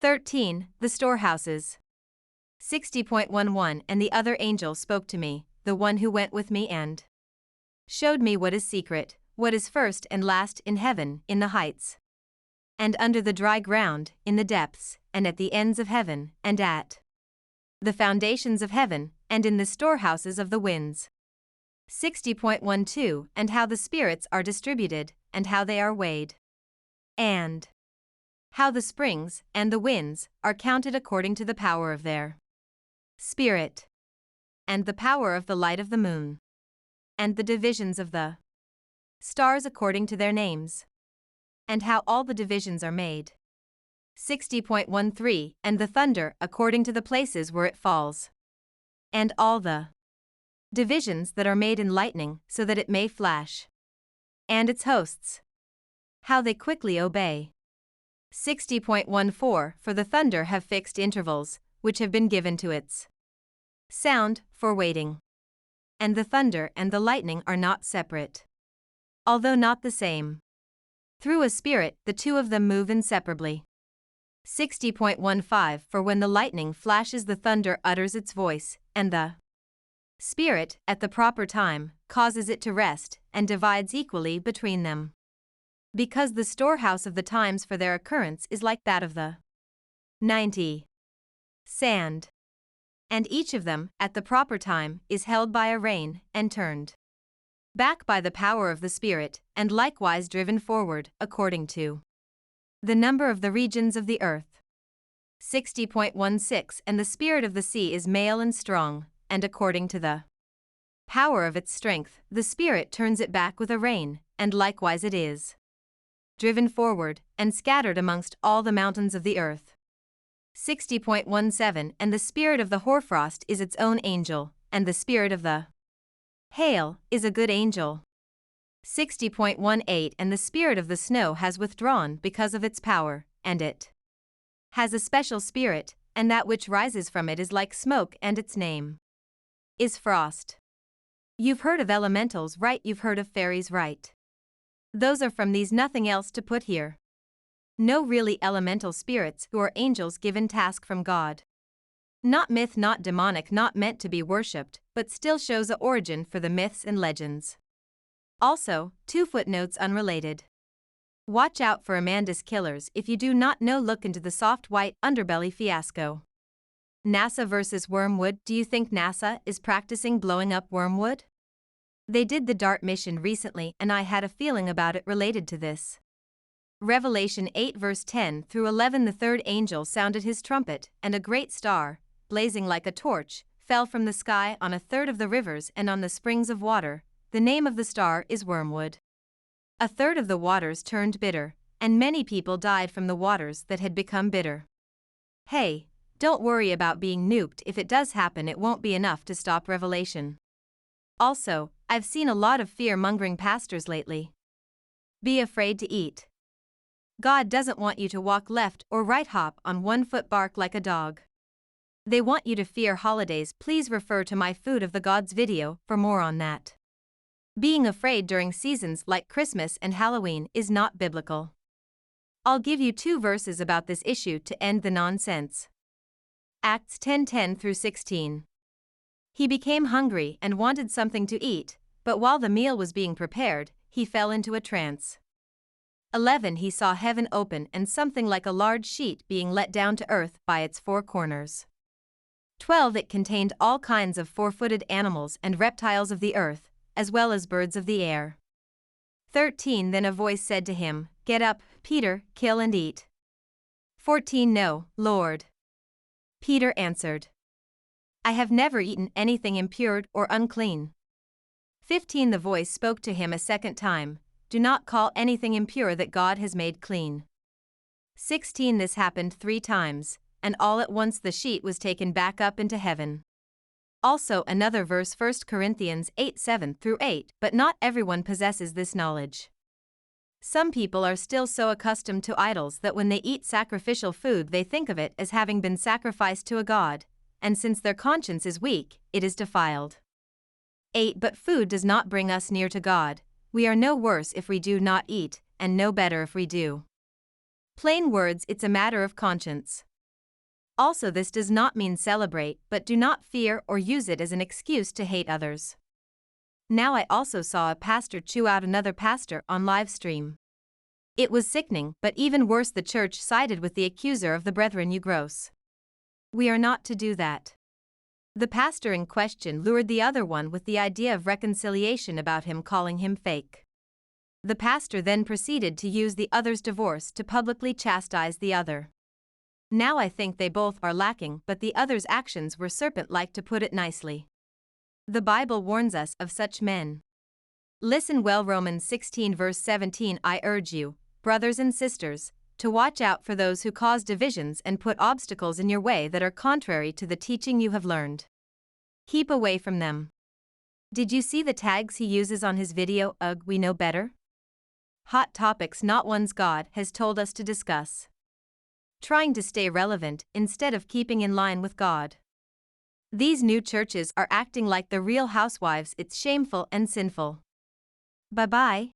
13. The storehouses. 60.11 And the other angel spoke to me, the one who went with me and showed me what is secret, what is first and last in heaven, in the heights, and under the dry ground, in the depths, and at the ends of heaven, and at the foundations of heaven, and in the storehouses of the winds. 60.12 And how the spirits are distributed, and how they are weighed, and how the springs and the winds are counted according to the power of their spirit, and the power of the light of the moon, and the divisions of the stars according to their names, and how all the divisions are made. 60.13 And the thunder according to the places where it falls, and all the divisions that are made in lightning so that it may flash, and its hosts, how they quickly obey. 60.14 For the thunder have fixed intervals, which have been given to its sound, for waiting. And the thunder and the lightning are not separate, although not the same. Through a spirit the two of them move inseparably. 60.15 For when the lightning flashes the thunder utters its voice, and the spirit, at the proper time, causes it to rest, and divides equally between them. Because the storehouse of the times for their occurrence is like that of the 90 sand. And each of them, at the proper time, is held by a rein, and turned back by the power of the Spirit, and likewise driven forward, according to the number of the regions of the earth. 60.16 And the spirit of the sea is male and strong, and according to the power of its strength, the Spirit turns it back with a rein, and likewise it is driven forward, and scattered amongst all the mountains of the earth. 60.17 And the spirit of the hoarfrost is its own angel, and the spirit of the hail is a good angel. 60.18 And the spirit of the snow has withdrawn because of its power, and it has a special spirit, and that which rises from it is like smoke, and its name is frost. You've heard of elementals, right? You've heard of fairies, right? Those are from these, nothing else to put here. No really elemental spirits who are angels given task from God. Not myth, not demonic, not meant to be worshipped, but still shows a origin for the myths and legends. Also, 2 footnotes unrelated. Watch out for Amanda's killers. If you do not know, look into the soft white underbelly fiasco. NASA versus Wormwood. Do you think NASA is practicing blowing up Wormwood? They did the DART mission recently, and I had a feeling about it related to this. Revelation 8 verse 10 through 11 The third angel sounded his trumpet, and a great star, blazing like a torch, fell from the sky on a third of the rivers and on the springs of water. The name of the star is Wormwood. A third of the waters turned bitter, and many people died from the waters that had become bitter. Hey, don't worry about being nuked. If it does happen, it won't be enough to stop Revelation. Also, I've seen a lot of fear-mongering pastors lately. Be afraid to eat. God doesn't want you to walk left or right, hop on one foot, bark like a dog. They want you to fear holidays. Please refer to my Food of the Gods video for more on that. Being afraid during seasons like Christmas and Halloween is not biblical. I'll give you 2 verses about this issue to end the nonsense. Acts 10:10 through 16. He became hungry and wanted something to eat, but while the meal was being prepared, he fell into a trance. 11 He saw heaven open and something like a large sheet being let down to earth by its 4 corners. 12 It contained all kinds of 4-footed animals and reptiles of the earth, as well as birds of the air. 13 Then a voice said to him, "Get up, Peter, kill and eat." 14 "No, Lord." Peter answered, "I have never eaten anything impure or unclean." 15 The voice spoke to him a second time, "Do not call anything impure that God has made clean." 16 This happened 3 times, and all at once the sheet was taken back up into heaven. Also another verse, 1 Corinthians 8:7 through 8, but not everyone possesses this knowledge. Some people are still so accustomed to idols that when they eat sacrificial food they think of it as having been sacrificed to a god, and since their conscience is weak, it is defiled. 8 But food does not bring us near to God. We are no worse if we do not eat, and no better if we do. Plain words, it's a matter of conscience. Also, this does not mean celebrate, but do not fear or use it as an excuse to hate others. Now, I also saw a pastor chew out another pastor on live stream. It was sickening, but even worse, the church sided with the accuser of the brethren. You gross. We are not to do that. The pastor in question lured the other one with the idea of reconciliation about him calling him fake. The pastor then proceeded to use the other's divorce to publicly chastise the other. Now I think they both are lacking, but the other's actions were serpent-like, to put it nicely. The Bible warns us of such men. Listen well, Romans 16 verse 17. I urge you, brothers and sisters, to watch out for those who cause divisions and put obstacles in your way that are contrary to the teaching you have learned. Keep away from them. Did you see the tags he uses on his video? Ugh, we know better. Hot topics, not ones God has told us to discuss. Trying to stay relevant instead of keeping in line with God. These new churches are acting like the Real Housewives. It's shameful and sinful. Bye-bye.